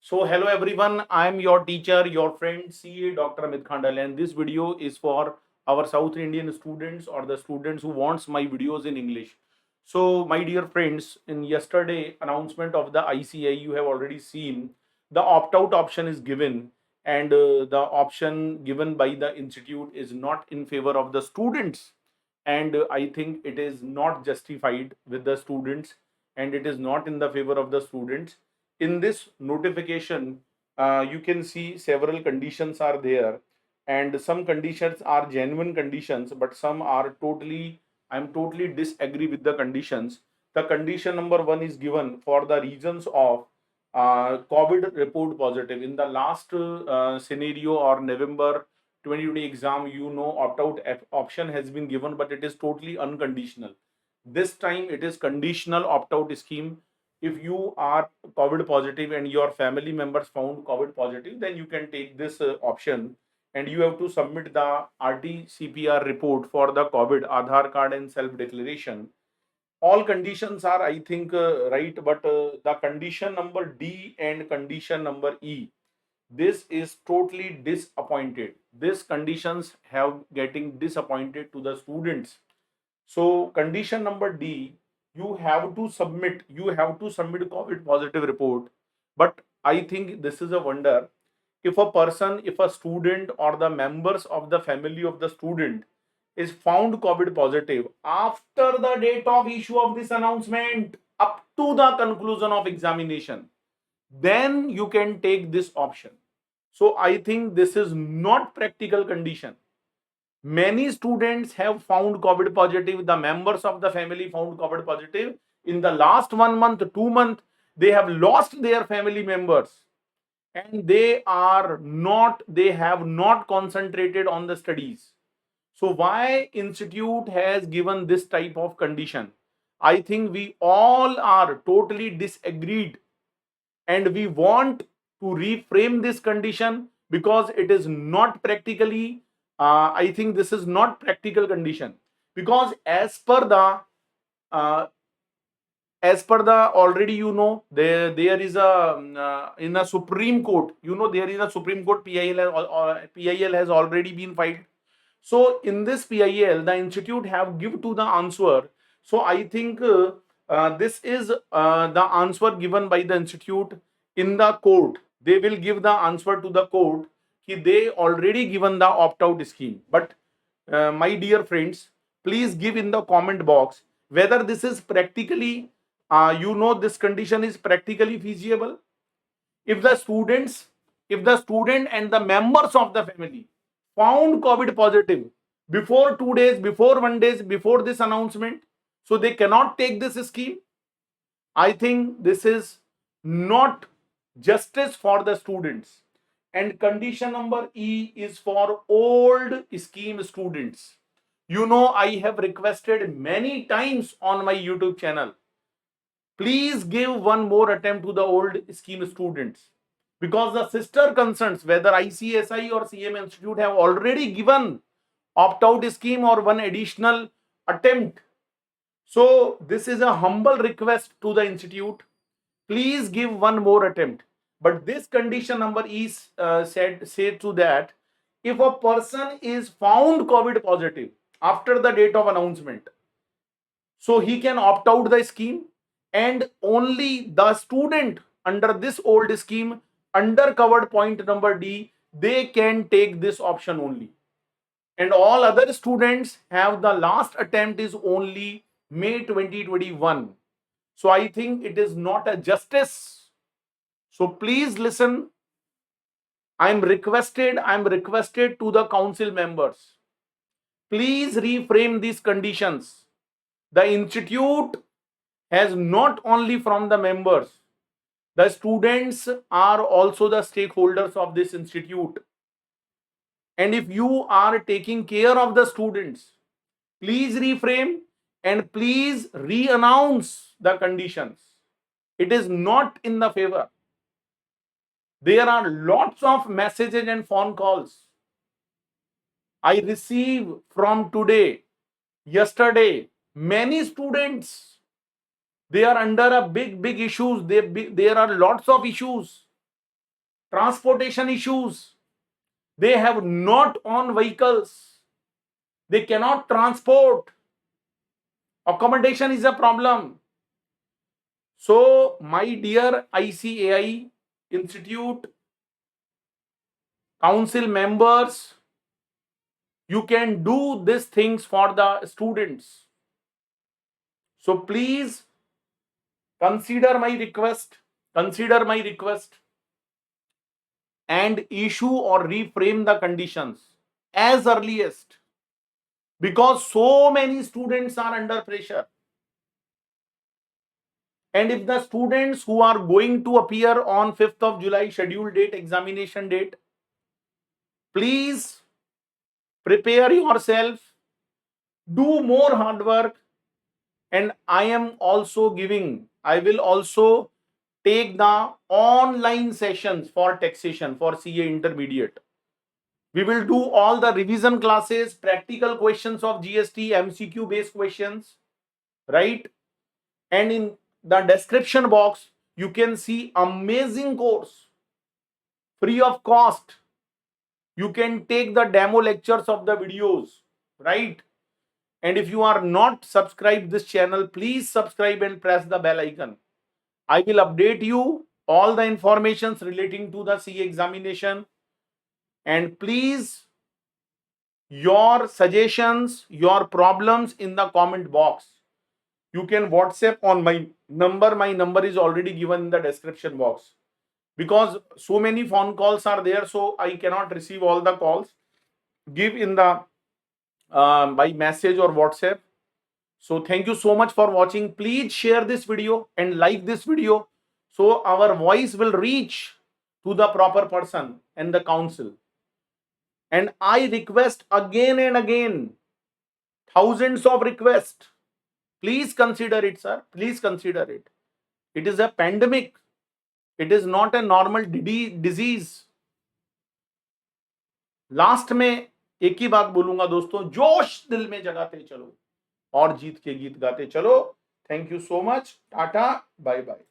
So, hello everyone. I am your teacher, your friend, CA Dr. Amit Khandal, and this video is for our South Indian students or the students who wants my videos in English. So, my dear friends, in yesterday announcement of the ICI, you have already seen the opt-out option is given, and the option given by the institute is not in favor of the students, and I think it is not justified with the students, and it is not in the favor of the students. In this notification, you can see several conditions are there, and some conditions are genuine conditions, but some are totally, I'm totally disagree with the conditions. The condition number one is given for the reasons of COVID report positive. In the last scenario or November 2020 exam, opt-out option has been given, but it is totally unconditional. This time it is conditional opt-out scheme. If you are COVID positive and your family members found COVID positive, then you can take this option, and you have to submit the RT-CPR report for the COVID, Aadhaar card and self-declaration. All conditions are, I think, right, but the condition number D and condition number E, this is totally disappointed. These conditions have getting disappointed to the students. So condition number D, you have to submit COVID positive report. But I think this is a wonder. If a student or the members of the family of the student is found COVID positive after the date of issue of this announcement up to the conclusion of examination, then you can take this option. So I think this is not practical condition. Many students have found COVID positive. The members of the family found COVID positive. In the last 1 month, 2 months, they have lost their family members, and they have not concentrated on the studies. So why institute has given this type of condition? I think we all are totally disagreed, and we want to reframe this condition because it is not practically, I think this is not practical condition, because uh, as per the already, there is a in a Supreme Court, there is a Supreme Court. PIL has already been filed. So in this PIL, the institute have give to the answer. So I think this is the answer given by the institute in the court. They will give the answer to the court. They already given the opt-out scheme. But my dear friends, please give in the comment box whether this is practically, this condition is practically feasible. If the students, if the student and the members of the family found COVID positive before 2 days, before 1 days, before this announcement, so they cannot take this scheme. I think this is not justice for the students. And condition number E is for old scheme students. I have requested many times on my YouTube channel, please give one more attempt to the old scheme students, because the sister concerns, whether ICSI or CM Institute, have already given opt-out scheme or one additional attempt. So this is a humble request to the institute. Please give one more attempt. But this condition number is said to that if a person is found COVID positive after the date of announcement, so he can opt out the scheme, and only the student under this old scheme, under covered point number D, they can take this option only. And all other students have the last attempt is only May 2021. So I think it is not a justice. So please listen. I'm requested to the council members. Please reframe these conditions. The institute has not only from the members, the students are also the stakeholders of this institute. And if you are taking care of the students, please reframe and please re-announce the conditions. It is not in the favor. There are lots of messages and phone calls I receive from today, yesterday. Many students, they are under a big issues. There are lots of issues. transportation issues. They have not own vehicles. They cannot transport. Accommodation is a problem. So, my dear ICAI Institute council members, you can do these things for the students. So, please consider my request, and issue or reframe the conditions as earliest, because so many students are under pressure. And if the students who are going to appear on 5th of July scheduled date, examination date, please prepare yourself, do more hard work, and I will also take the online sessions for taxation for CA intermediate. We will do all the revision classes, practical questions of GST, MCQ based questions, right? And in the description box, you can see amazing course, free of cost. You can take the demo lectures of the videos, right? And if you are not subscribed this channel, please subscribe and press the bell icon. I will update you all the informations relating to the CA examination. And please, your suggestions, your problems in the comment box. You can WhatsApp on my number. My number is already given in the description box. Because so many phone calls are there, so I cannot receive all the calls. Give in the by message or WhatsApp. So thank you so much for watching. Please share this video and like this video so our voice will reach to the proper person and the council. And I request again and again, thousands of requests. Please consider it, sir. Please consider it. It is a pandemic. It is not a normal disease. Last में एक ही बात बोलूंगा दोस्तों, जोश दिल में जगाते चलो और जीत के गीत गाते चलो. Thank you so much. Tata, bye bye.